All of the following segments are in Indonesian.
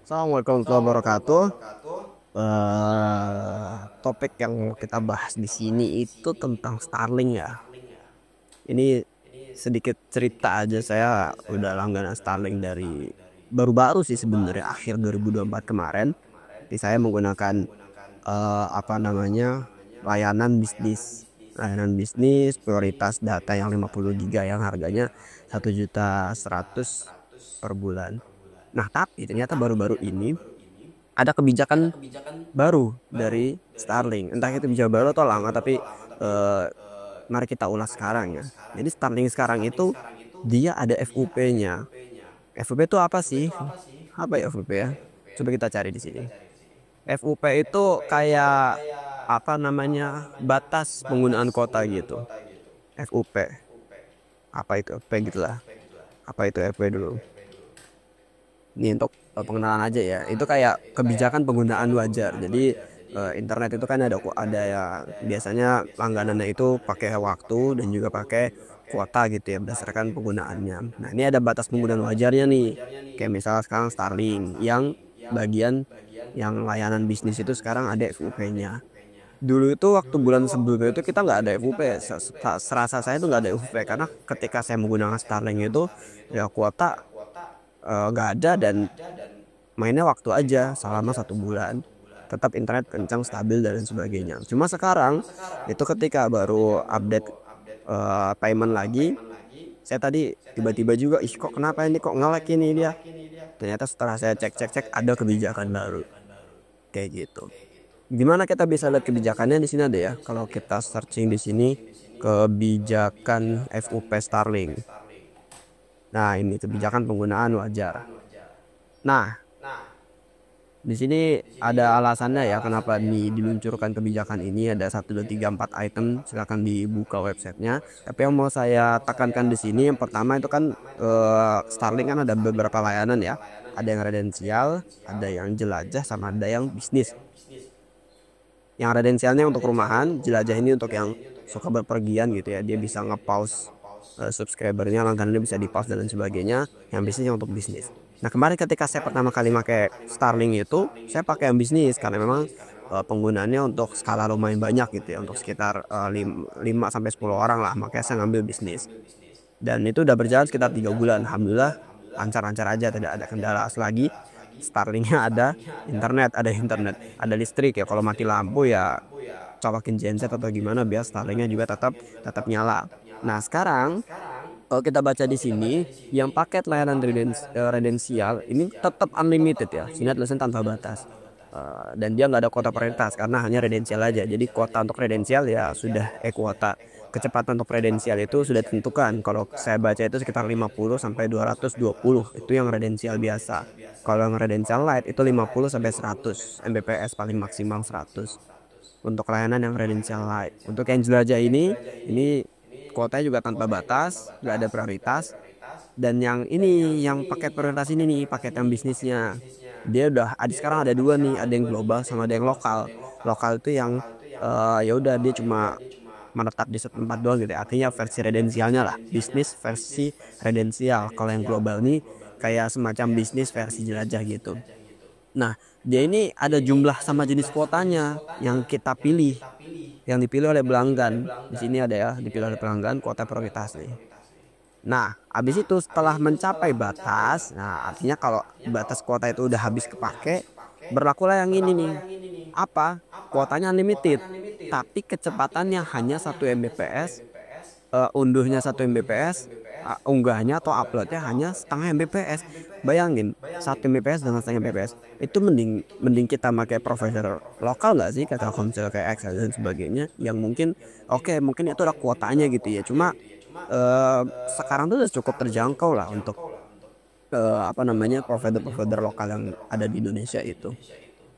Assalamualaikum warahmatullahi wabarakatuh. Topik yang kita bahas di sini itu tentang Starlink ya. Ini sedikit cerita aja, saya udah langganan Starlink dari baru-baru sih sebenarnya, akhir 2024 kemarin. Jadi saya menggunakan apa namanya, layanan bisnis prioritas data yang 50 giga yang harganya 1.100.000 per bulan. Nah, tapi ternyata baru-baru ini ada kebijakan baru dari Starlink. Entah itu kebijakan baru atau lama, tapi eh, mari kita ulas sekarang ya. Jadi Starlink sekarang itu dia ada FUP-nya. FUP itu apa sih? Apa ya FUP ya? Coba kita cari di sini. FUP itu kayak apa namanya, batas penggunaan kota gitu. FUP. Apa itu FUP gitulah. Apa itu FUP dulu? Ini untuk pengenalan aja ya. Itu kayak kebijakan penggunaan wajar. Jadi internet itu kan ada ya, biasanya langganannya itu pakai waktu dan juga pakai kuota gitu ya, berdasarkan penggunaannya. Nah, ini ada batas penggunaan wajarnya nih. Kayak misalnya sekarang Starlink yang bagian yang layanan bisnis itu sekarang ada FUP-nya. Dulu itu waktu bulan sebelumnya itu kita nggak ada FUP. Serasa saya itu nggak ada FUP karena ketika saya menggunakan Starlink itu ya kuota nggak ada, dan mainnya waktu aja selama 1 bulan, tetap internet kencang, stabil dan lain sebagainya. Cuma sekarang itu ketika baru update payment lagi, saya tadi tiba-tiba juga, ih kok kenapa ini kok nge-lag ini dia. Ternyata setelah saya cek ada kebijakan baru kayak gitu. Gimana kita bisa lihat kebijakannya? Di sini ada ya. Kalau kita searching di sini, kebijakan FUP Starlink. Nah, ini kebijakan penggunaan wajar. Nah, di sini ada alasannya ya kenapa diluncurkan kebijakan ini. Ada 1, 2, 3, 4 item. Silakan dibuka websitenya. Tapi yang mau saya tekankan di sini, yang pertama itu kan Starlink kan ada beberapa layanan ya. Ada yang redensial, ada yang jelajah, sama ada yang bisnis. Yang redensialnya untuk rumahan, jelajah ini untuk yang suka berpergian gitu ya. Dia bisa nge-pause subscribernya, langganannya bisa di-pause dan lain sebagainya. Yang bisnisnya untuk bisnis. Nah, kemarin ketika saya pertama kali pakai Starlink itu, saya pakai yang bisnis karena memang penggunaannya untuk skala lumayan banyak gitu ya, untuk sekitar 5 sampai 10 orang lah. Makanya saya ngambil bisnis. Dan itu udah berjalan sekitar 3 bulan. Alhamdulillah lancar-lancar aja, tidak ada kendala. Selagi Starlinknya ada internet, ada listrik ya. Kalau mati lampu ya colokin genset atau gimana biar Starlinknya juga tetap tetap nyala. Nah, sekarang kalau kita baca di sini, yang paket layanan redensial ini tetap unlimited ya, sehingga tulisan tanpa batas. Dan dia nggak ada kuota prioritas karena hanya redensial aja. Jadi kuota untuk redensial ya sudah kuota kecepatan untuk redensial itu sudah ditentukan. Kalau saya baca itu sekitar 50 sampai 220, itu yang redensial biasa. Kalau yang redensial light itu 50 sampai 100 Mbps, paling maksimal 100 untuk layanan yang redensial light. Untuk yang jelajah ini kuotanya juga tanpa batas, nggak ada prioritas. Dan yang ini, yang paket prioritas ini nih, paket yang bisnisnya, dia udah ada sekarang, ada dua nih, ada yang global sama ada yang lokal. Lokal itu yang ya udah dia cuma menetap di satu tempat doang gitu ya. Artinya versi redensialnya lah, bisnis versi redensial. Kalau yang global nih kayak semacam bisnis versi jelajah gitu. Nah, dia ini ada jumlah sama jenis kuotanya yang kita pilih, yang dipilih oleh pelanggan. Di sini ada ya, dipilih oleh pelanggan kuota prioritas nih. Nah, habis itu setelah mencapai batas, nah artinya kalau batas kuota itu udah habis kepake, berlakulah yang ini nih. Apa? Kuotanya unlimited, tapi kecepatannya hanya 1 Mbps, unduhnya 1 Mbps, unggahnya atau uploadnya hanya setengah Mbps. Bayangin 1 Mbps dengan setengah Mbps, itu mending mending kita pakai provider lokal nggak sih, kata Telkomsel kayak Excel dan sebagainya, yang mungkin oke, mungkin itu ada kuotanya gitu ya. Cuma sekarang tuh udah cukup terjangkau lah untuk apa namanya, provider-provider lokal yang ada di Indonesia itu.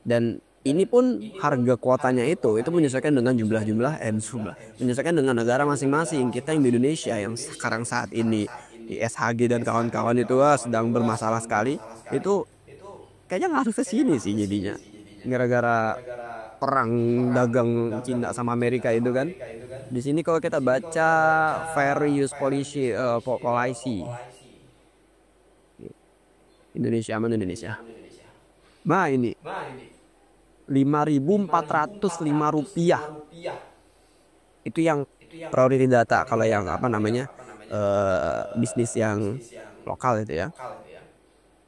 Dan ini pun harga kuotanya itu menyesuaikan dengan menyesuaikan dengan negara masing-masing. Kita yang di Indonesia yang sekarang saat ini di SHG dan kawan-kawan itu sedang bermasalah sekali. Itu kayaknya ngaruh ke sini sih jadinya. Gara-gara perang dagang Cina sama Amerika itu kan. Di sini kalau kita baca fair use policy Indonesia, aman Indonesia. Nah ini 5.405 rupiah itu yang priority data. Kalau yang apa namanya bisnis yang lokal itu ya,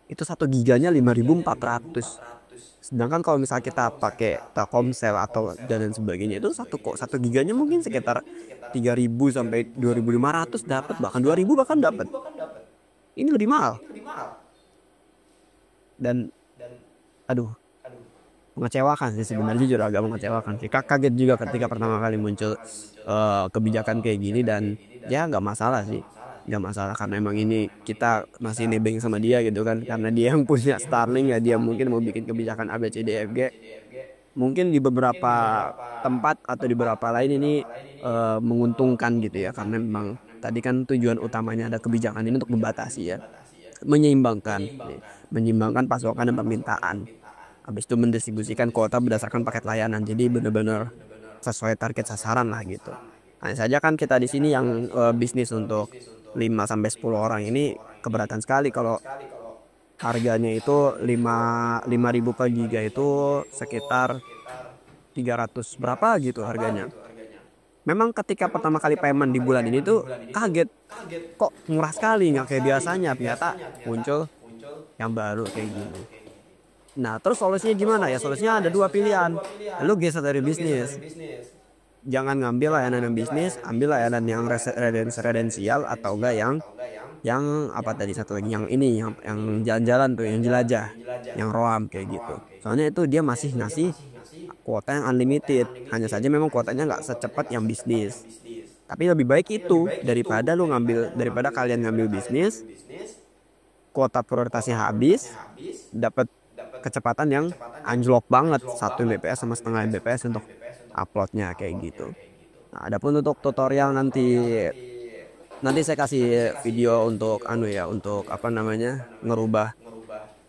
itu 1 giganya 5.400. Sedangkan kalau misalnya kita pakai Telkomsel atau dan lain sebagainya itu 1 giganya mungkin sekitar 3.000 sampai 2.500 dapat, bahkan 2.000 bahkan dapat. Ini lebih mahal. Dan aduh, mengecewakan sih sebenarnya, jujur agak mengecewakan sih. Kaget juga ketika pertama kali muncul kebijakan kayak gini, dan ya nggak masalah sih, nggak masalah karena emang ini kita masih nebeng sama dia gitu kan, karena dia yang punya Starlink ya, dia mungkin mau bikin kebijakan A B C D F G. Mungkin di beberapa tempat atau di beberapa lain ini menguntungkan gitu ya, karena memang tadi kan tujuan utamanya ada kebijakan ini untuk membatasi ya, menyeimbangkan menyeimbangkan pasokan dan permintaan. Habis itu mendistribusikan kuota berdasarkan paket layanan. Jadi benar-benar sesuai target sasaran lah gitu. Hanya saja kan kita di sini yang bisnis untuk 5 sampai 10 orang ini keberatan sekali kalau harganya itu 5.000 per giga itu sekitar 300 berapa gitu harganya. Memang ketika pertama kali payment di bulan ini tuh kaget, kok murah sekali, nggak kayak biasanya. Ternyata muncul yang baru kayak gini. Nah, terus solusinya gimana ya? Solusinya ada dua pilihan. Lu geser dari bisnis. Jangan ngambil layanan yang bisnis, ambil layanan yang residensial atau enggak yang apa tadi satu lagi, yang ini yang jalan-jalan tuh, yang jelajah, yang roam kayak gitu. Soalnya itu dia masih ngasih kuota yang unlimited. Hanya saja memang kuotanya nggak secepat yang bisnis. Tapi lebih baik itu daripada kalian ngambil bisnis, kuota prioritasnya habis, dapat kecepatan yang anjlok banget, 1 Mbps sama setengah Mbps untuk uploadnya kayak gitu. Nah, adapun untuk tutorial nanti saya kasih video untuk untuk apa namanya, ngerubah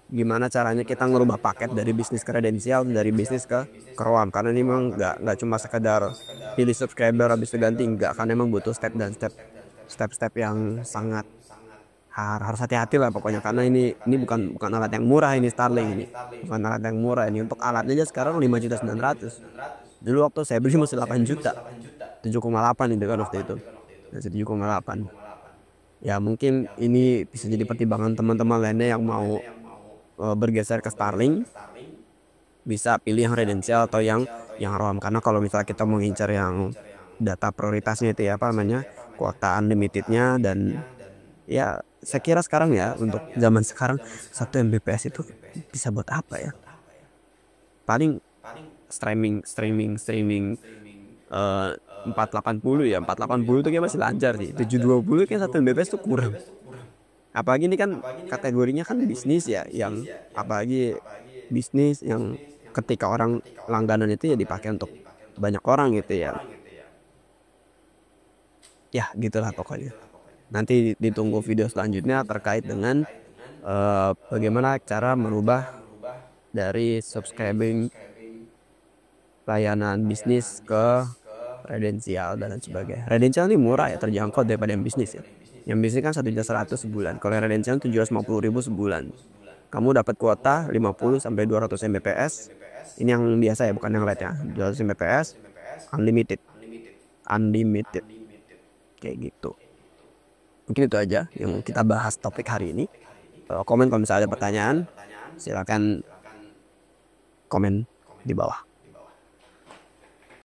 gimana caranya kita ngerubah paket dari bisnis kredensial, dari bisnis ke keroam, karena ini memang nggak cuma sekedar pilih subscriber habis itu ganti, nggak, karena memang butuh step yang sangat harus hati-hati lah pokoknya, karena ini bukan alat yang murah. Ini Starlink ini bukan alat yang murah. Ini untuk alatnya aja sekarang 5.900.000. Dulu waktu saya beli masih 8 juta, 7,8 itu kan waktu itu, masih 7,8. Ya mungkin ini bisa jadi pertimbangan teman-teman lainnya yang mau bergeser ke Starlink, bisa pilih yang redensial atau yang ROM. Karena kalau misalnya kita mau ngincar yang data prioritasnya itu ya apa namanya, kuota unlimitednya, dan ya saya kira sekarang ya, untuk zaman sekarang 1 Mbps itu bisa buat apa ya, paling streaming 480 ya, 480 itu kayak masih lancar sih. 720 kayak 1 Mbps tuh kurang. Apalagi ini kan kategorinya kan bisnis ya, yang apalagi bisnis yang ketika orang langganan itu ya dipakai untuk banyak orang gitu ya. Ya gitulah pokoknya. Nanti ditunggu video selanjutnya terkait dengan bagaimana cara merubah dari subscribing layanan bisnis ke redensial dan lain sebagainya. Redensial ini murah ya, terjangkau daripada yang bisnis ya. Yang bisnis kan 1.100.000 sebulan. Kalau yang redensial 750.000 sebulan. Kamu dapat kuota 50 sampai 200 Mbps. Ini yang biasa ya, bukan yang lite ya. 200 Mbps unlimited. Unlimited. Kayak gitu. Mungkin itu aja yang kita bahas topik hari ini. Komen kalau misalnya ada pertanyaan, silakan komen di bawah.